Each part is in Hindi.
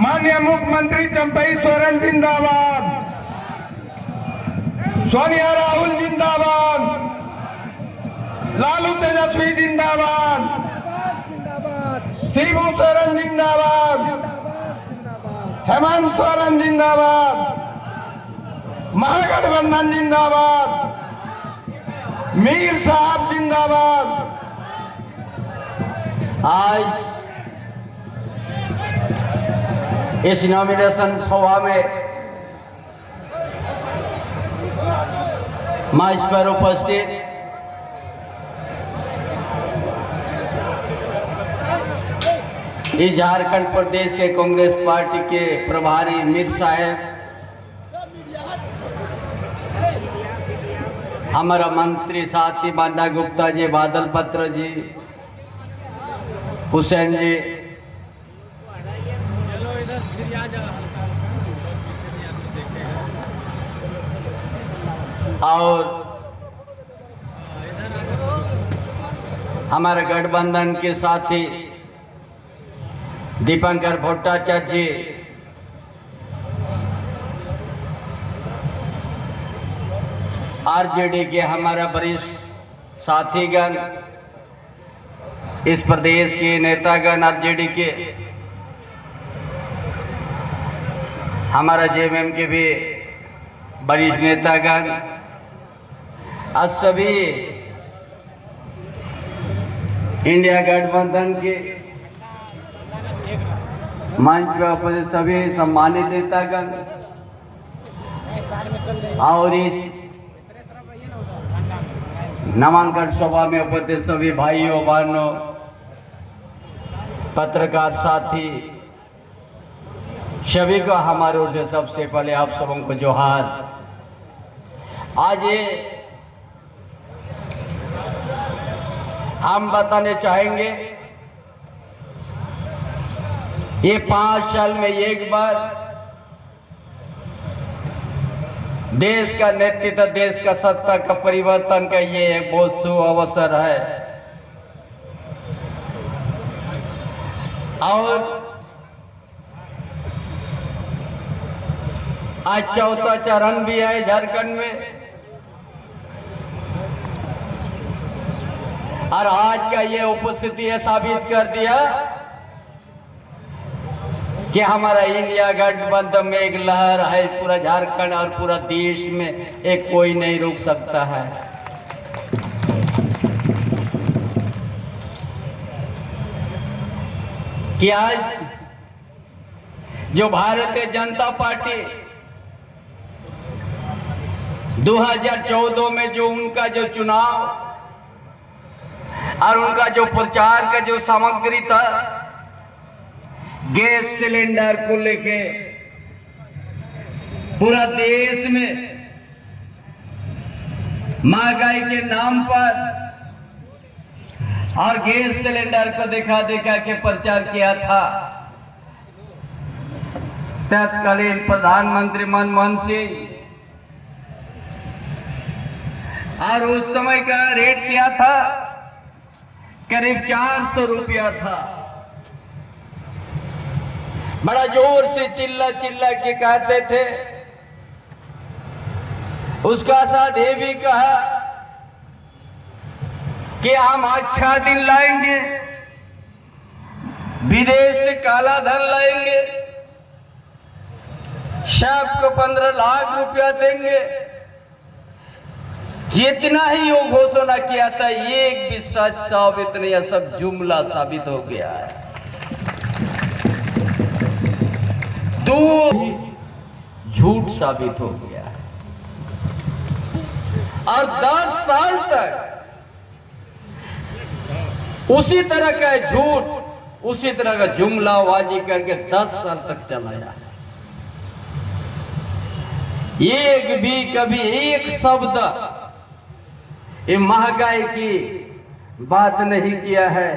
माननीय मुख्यमंत्री चंपई सोरेन जिंदाबाद, सोनिया राहुल जिंदाबाद, लालू तेजस्वी जिंदाबाद, शिबू सोरेन जिंदाबाद, हेमंत सोरेन जिंदाबाद, महागठबंधन जिंदाबाद, मीर साहब जिंदाबाद। आज इस नॉमिनेशन सभा में मंच पर उपस्थित इस झारखंड प्रदेश के कांग्रेस पार्टी के प्रभारी मीर साहब, हमारा मंत्री साथी बांदा गुप्ता जी, बादल पत्र जी, हुसैन जी, और हमारे गठबंधन के साथी दीपंकर भट्टाचार्य जी, आरजेडी के हमारा वरिष्ठ साथीगण, इस प्रदेश के नेतागण, आरजेडी के हमारा जेएमएम के भी वरिष्ठ नेतागण, आज सभी इंडिया गठबंधन के मंच पर उपस्थित सभी सम्मानित नेतागण और इस नामांकन सभा में उपस्थित सभी भाइयों बहनों, पत्रकार साथी, सभी को हमारे ओर से सबसे पहले आप सबों को जोहार। आज ये हम बताने चाहेंगे, ये 5 साल में एक बार देश का नेतृत्व, देश का सत्ता का परिवर्तन का ये एक बहुत शुभ अवसर है। और आज 4था चरण भी है झारखंड में, और आज का ये उपस्थिति ये साबित कर दिया कि हमारा इंडिया गठबंधन में एक लहर है, पूरा झारखंड और पूरा देश में एक कोई नहीं रोक सकता है। कि आज जो भारतीय जनता पार्टी 2014 में जो उनका जो चुनाव और उनका जो प्रचार का जो सामग्री था, गैस सिलेंडर को लेके पूरा देश में महंगाई के नाम पर और गैस सिलेंडर को दिखा दिखा के प्रचार किया था, तत्कालीन प्रधानमंत्री मनमोहन सिंह, और उस समय का रेट क्या था, करीब 400 रुपया था। बड़ा जोर से चिल्ला चिल्ला के कहते थे। उसका साथ ये भी कहा कि हम अच्छा दिन लाएंगे, विदेश से काला धन लाएंगे, सबको 15 लाख रुपया देंगे। जितना ही वो घोषणा किया था, एक भी सच साबित नहीं है, सब जुमला साबित हो गया है। झूठ साबित हो गया है। और 10 साल तक उसी तरह का झूठ, उसी तरह का जुमलाबाजी करके 10 साल तक चलाया है। एक भी कभी एक शब्द ये महंगाई की बात नहीं किया है,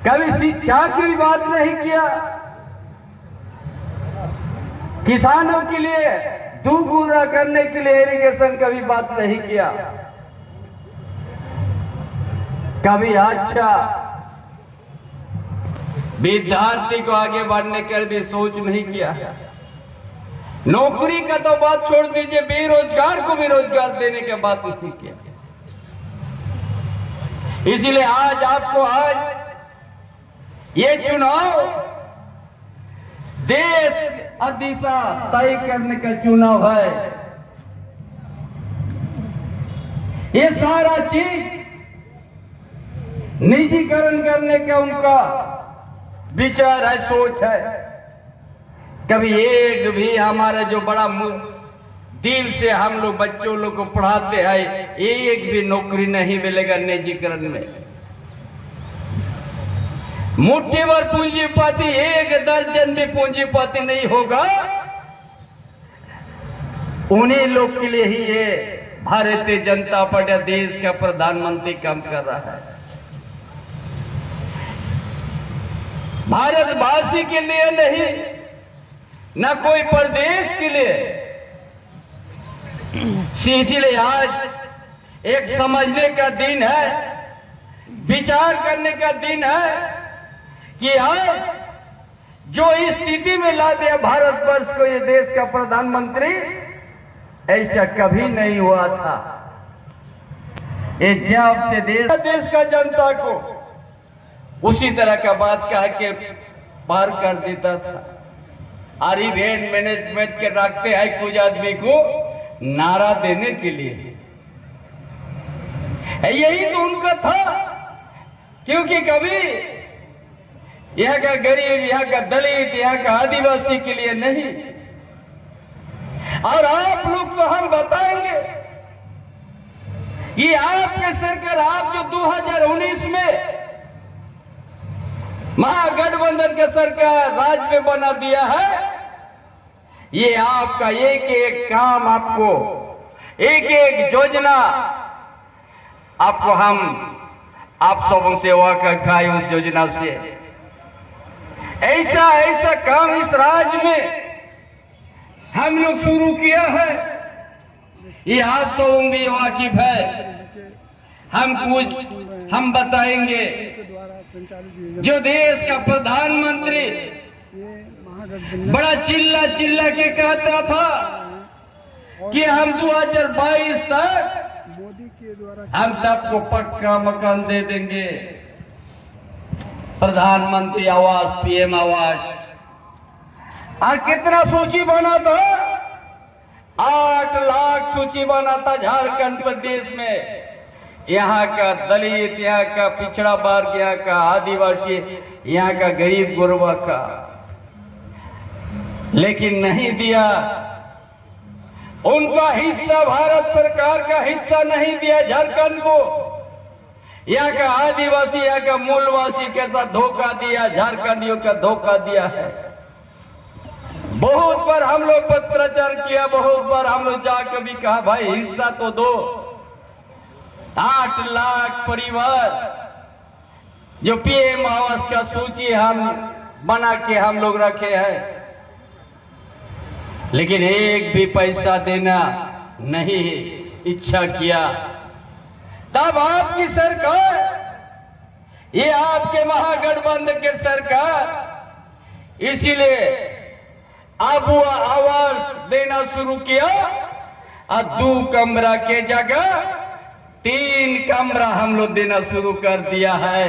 कभी शिक्षा की भी बात नहीं किया, किसानों के लिए दोगुना करने के लिए इरिगेशन का भी बात नहीं किया, कभी अच्छा विद्यार्थी को आगे बढ़ने का भी सोच नहीं किया। नौकरी का तो बात छोड़ दीजिए, बेरोजगार को भी रोजगार देने की बात नहीं किया। इसलिए आज ये चुनाव देश और दिशा तय करने का चुनाव है। ये सारा चीज निजीकरण करने का उनका विचार है, सोच है। कभी एक भी हमारा जो बड़ा दिल से हम लोग बच्चों लोग को पढ़ाते हैं, एक भी नौकरी नहीं मिलेगा निजीकरण में। मुट्ठी भर पूंजीपति, एक दर्जन भी पूंजीपति नहीं होगा। उन्हीं लोग के लिए ही ये भारतीय जनता पार्टी देश का प्रधानमंत्री काम कर रहा है। भारतवासी के लिए नहीं, न कोई प्रदेश के लिए। इसीलिए आज एक समझने का दिन है, विचार करने का दिन है कि आज जो स्थिति में ला दिया भारतवर्ष को ये देश का प्रधानमंत्री, ऐसा कभी नहीं हुआ था। ये जब से देश का जनता को उसी तरह का बात कह के पार कर देता था। और इवेंट मैनेजमेंट के रखते हैं कुछ आदमी को नारा देने के लिए, यही तो उनका था। क्योंकि कभी यहाँ का गरीब, यहाँ का दलित, यहाँ का आदिवासी के लिए नहीं। और आप लोग तो हम बताएंगे, ये आपके सरकार, आप जो 2019 में महागठबंधन का सरकार राज्य में बना दिया है, ये आपका एक एक काम, आपको एक एक योजना आपको आप सबों से वाकिफ है उस योजना से। ऐसा ऐसा काम इस राज्य में हम लोग शुरू किया है, ये आप सबों भी वाकिफ है। हम बताएंगे। जो देश का प्रधानमंत्री बड़ा चिल्ला चिल्ला के कहता था कि हम 2022 तक हम सबको पक्का मकान दे देंगे, प्रधानमंत्री आवास, पीएम आवास। और कितना सूची बना था? 8 लाख सूची बना था झारखंड प्रदेश में। यहाँ का दलित, यहाँ का पिछड़ा वर्ग, यहाँ का आदिवासी, यहाँ का गरीब गुरबा का, लेकिन नहीं दिया। उनका हिस्सा, भारत सरकार का हिस्सा नहीं दिया झारखंड को। यहाँ का आदिवासी, यहाँ का मूलवासी के साथ धोखा दिया, झारखंडियों का धोखा दिया है। बहुत बार हम लोग पत्राचार किया, बहुत बार हम लोग जाकर भी कहा भाई हिस्सा तो दो। 8 लाख परिवार जो पीएम आवास का सूची हम बना के हम लोग रखे हैं, लेकिन एक भी पैसा देना नहीं इच्छा किया। तब आपकी सरकार, ये आपके महागठबंधन के सरकार, इसीलिए अब वो आवास देना शुरू किया। और 2 कमरा के जगह 3 कमरा हम लोग देना शुरू कर दिया है।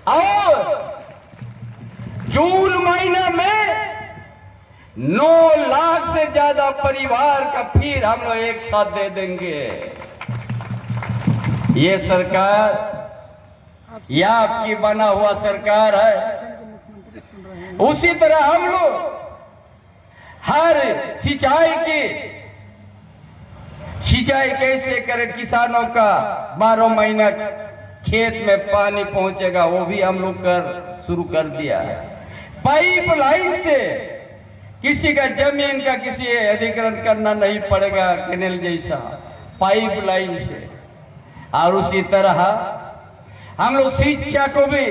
और जून महीना में 9 लाख से ज्यादा परिवार का फिर हम लोग एक साथ दे देंगे। ये सरकार, यह आपकी बना हुआ सरकार है। उसी तरह हम लोग हर सिंचाई कैसे करें, किसानों का 12 महीना खेत में पानी पहुंचेगा, वो भी हम लोग शुरू कर दिया है। पाइपलाइन से किसी का जमीन का किसी अधिग्रहण करना नहीं पड़ेगा, कैनेल जैसा पाइपलाइन से। और उसी तरह हम लोग शिक्षा को भी,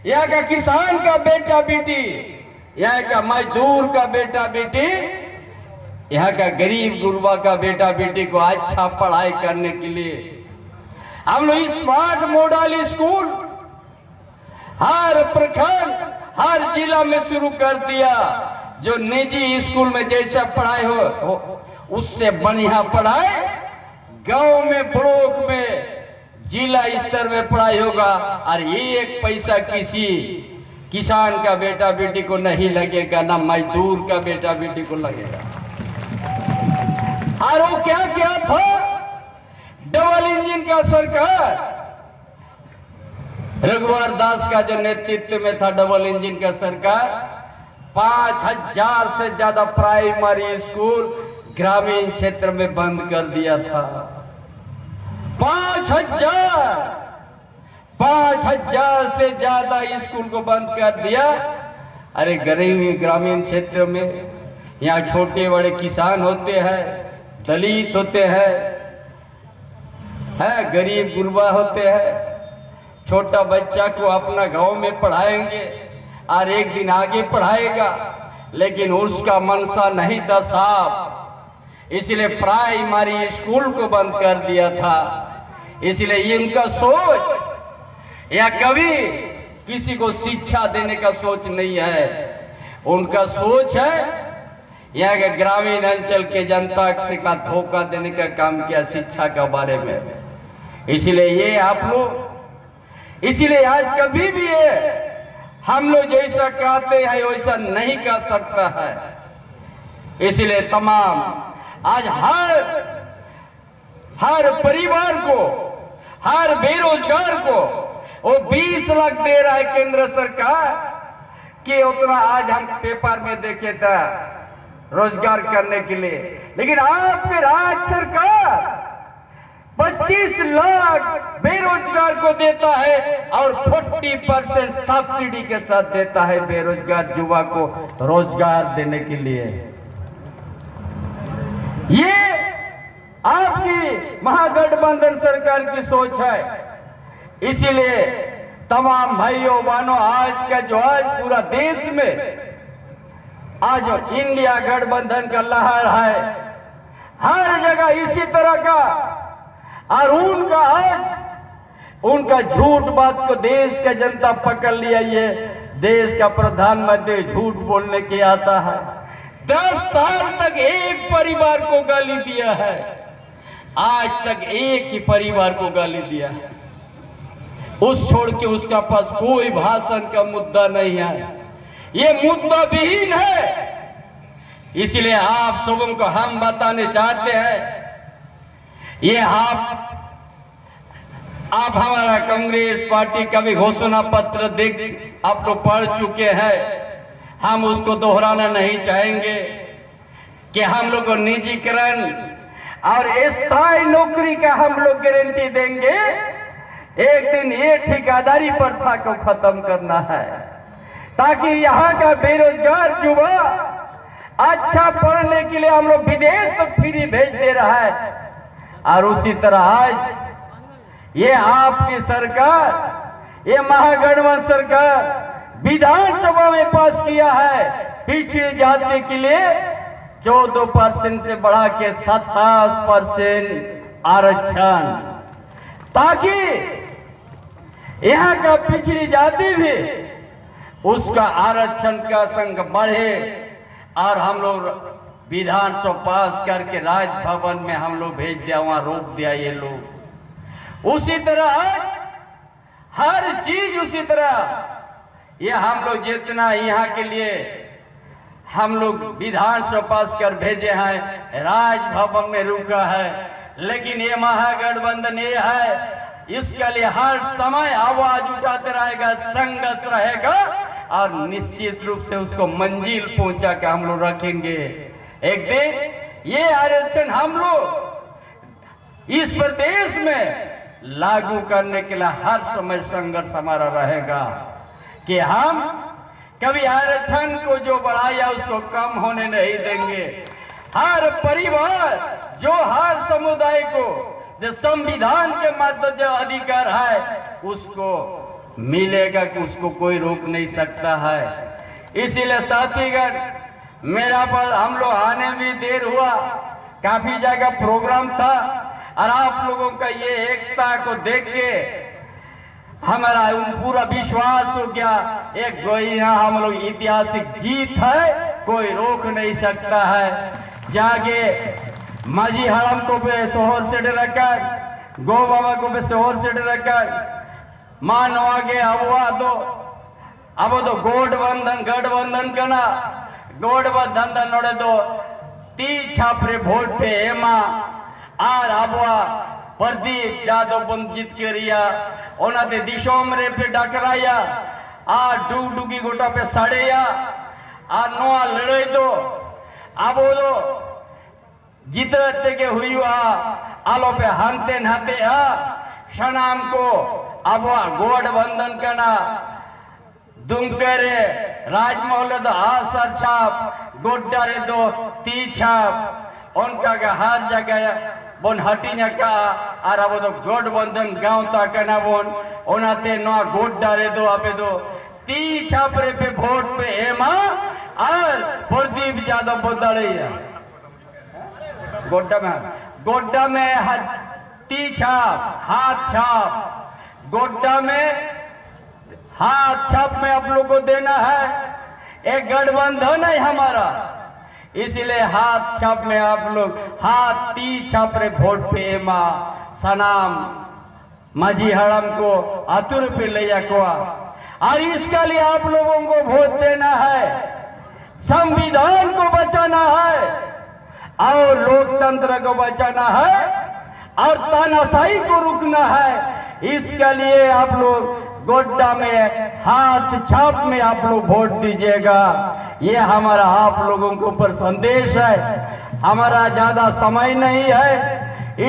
यहाँ का किसान का बेटा बेटी, यहाँ का मजदूर का बेटा बेटी, यहाँ का गरीब गुरबा का बेटा बेटी को अच्छा पढ़ाई करने के लिए हम लोग स्मार्ट मॉडल स्कूल हर प्रखंड, हर जिला में शुरू कर दिया। जो निजी स्कूल में जैसा पढ़ाई हो उससे बढ़िया पढ़ाई गांव में, ब्लॉक में, जिला स्तर में पढ़ाई होगा। और एक पैसा किसी किसान का बेटा बेटी को नहीं लगेगा, ना मजदूर का बेटा बेटी को लगेगा। और वो क्या क्या था, डबल इंजन का सरकार, रघुवर दास का जो नेतृत्व में था डबल इंजन का सरकार, 5000 से ज्यादा प्राइमरी स्कूल ग्रामीण क्षेत्र में बंद कर दिया था। 5000 से ज्यादा स्कूल को बंद कर दिया। अरे गरीब ग्रामीण क्षेत्र में, यहाँ छोटे बड़े किसान होते हैं, दलित होते हैं, गरीब गुरबा होते हैं। छोटा बच्चा को अपना गांव में पढ़ाएंगे और एक दिन आगे पढ़ाएगा, लेकिन उसका मनसा नहीं था साफ, इसलिए प्राइमरी स्कूल को बंद कर दिया था। इसलिए इनका सोच या कभी किसी को शिक्षा देने का सोच नहीं है, उनका सोच है यहाँ के ग्रामीण अंचल के जनता का धोखा देने का काम किया शिक्षा के बारे में। इसलिए ये आप लोग, इसलिए आज कभी भी ये हम लोग जैसा कहते हैं वैसा नहीं कर सकता है। इसलिए तमाम आज हर परिवार को, हर बेरोजगार को वो 20 लाख दे रहा है केंद्र सरकार कि उतना आज हम पेपर में देखे था रोजगार करने के लिए। लेकिन आपके राज्य सरकार 25 लाख बेरोजगार को देता है और 40% सब्सिडी के साथ देता है बेरोजगार युवा को रोजगार देने के लिए। ये आपकी महागठबंधन सरकार की सोच है। इसीलिए तमाम भाइयों बहनों, आज का जो आज पूरा देश में आज इंडिया गठबंधन का लहर है, हर जगह इसी तरह का। और उनका झूठ बात को देश का जनता पकड़ लिया। ये देश का प्रधानमंत्री झूठ बोलने के आता है। 10 साल तक एक परिवार को गाली दिया है, आज तक एक ही परिवार को गाली दिया है। उस छोड़ के उसका पास कोई भाषण का मुद्दा नहीं है, ये मुद्दा विहीन है। इसलिए आप सबों को हम बताने चाहते हैं, ये आप हमारा कांग्रेस पार्टी का भी घोषणा पत्र देख आप तो पढ़ चुके हैं, हम उसको दोहराना नहीं चाहेंगे कि हम लोग को निजीकरण और स्थायी नौकरी का हम लोग गारंटी देंगे। एक दिन ये ठेकेदारी प्रथा को खत्म करना है, ताकि यहाँ का बेरोजगार युवा अच्छा पढ़ने के लिए हम लोग विदेश तक फ्री भेज दे रहा है। और उसी तरह आज ये आपकी सरकार, ये महागठबंधन सरकार विधानसभा में पास किया है पिछड़ी जाति के लिए 14% से बढ़ा के 27% आरक्षण, ताकि यहाँ का पिछड़ी जाति भी उसका आरक्षण का संग बढ़े। और हम लोग विधानसभा पास करके राजभवन में हम लोग भेज दिया, वहां रोक दिया ये लोग। उसी तरह हर चीज उसी तरह ये हम लोग जितना यहाँ के लिए हम लोग विधानसभा पास कर भेजे हैं, राजभवन में रुका है। लेकिन ये महागठबंधन ये है, इसके लिए हर समय आवाज उठाते रहेगा, संघर्ष रहेगा और निश्चित रूप से उसको मंजिल पहुंचा के हम लोग रखेंगे। एक दिन ये आरक्षण हम लोग इस प्रदेश में लागू करने के लिए हर समय संघर्ष हमारा रहेगा कि हम कभी आरक्षण को जो बढ़ाया उसको कम होने नहीं देंगे। हर परिवार जो हर समुदाय को जो संविधान के माध्यम से अधिकार है उसको मिलेगा, कि उसको कोई रोक नहीं सकता है। इसीलिए साथीगण, मेरा पर हम लोग आने भी देर हुआ, काफी जगह प्रोग्राम था और आप लोगों का ये एकता को देख के हमारा पूरा विश्वास हो गया एक यहाँ हम लोग ऐतिहासिक जीत है, कोई रोक नहीं सकता है। जागे माजी हड़म को पे शोहर से डरकर, गो बाबा को पे शोहर से डरकर मान आगे अब तो गठबंधन करना गठबंधन नोड़े तो 30 छापरे वोट पे एमा आर आबवा प्रदीप यादव वंचित करिया ओनाते दिशोमरे पे डकराया आ डुगडुगी गोटा पे सड़ेया आ नोआ लड़ाई तो अब तो जीतते के हुई आलो पे हंते नहाते शनाम को अब गठबंधन करना दुमकरे राजमहल तो सर छाप गोड्डा रे दो 30 छाप उनका के हर जगह बोन हटिना का और अब तो गठबंधन गांव तक ना बोन ओनाते नोआ गोड्डा रे दो अबे दो 30 छाप रे पे वोट पे एमा और प्रदीप यादव बदलैया गोड्डा में 30 छाप हाथ छाप गोड्डा में हाथ छाप में आप लोग को देना है। एक गठबंधन है हमारा, इसलिए हाथ छाप में आप लोग हाथ 30 छाप रे वोट पे एमा सनाम माजी हड़म को आतुर पे ले को और इसके लिए आप लोगों को वोट देना है। संविधान को बचाना है और लोकतंत्र को बचाना है और तानाशाही को रुकना है। इसके लिए आप लोग गोड्डा में हाथ छाप में आप लोग वोट दीजिएगा। ये हमारा आप लोगों के ऊपर संदेश है। हमारा ज्यादा समय नहीं है,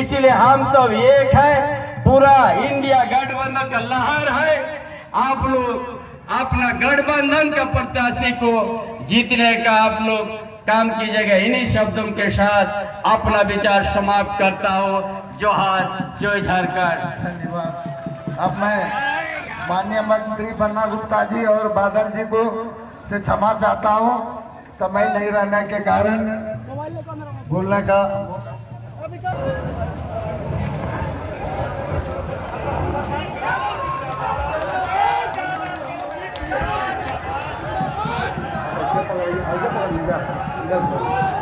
इसलिए हम सब एक है। पूरा इंडिया गठबंधन का लहर है। आप लोग अपना गठबंधन का प्रत्याशी को जीतने का आप लोग काम कीजिएगा। इन्हीं शब्दों के साथ अपना विचार समाप्त करता हूँ। जोहार, जय झारखंड। धन्यवाद। अब मैं माननीय मंत्री बन्ना गुप्ता जी और बादल जी को से क्षमा चाहता हूं, समय नहीं रहने के कारण बोलने का। Ayo,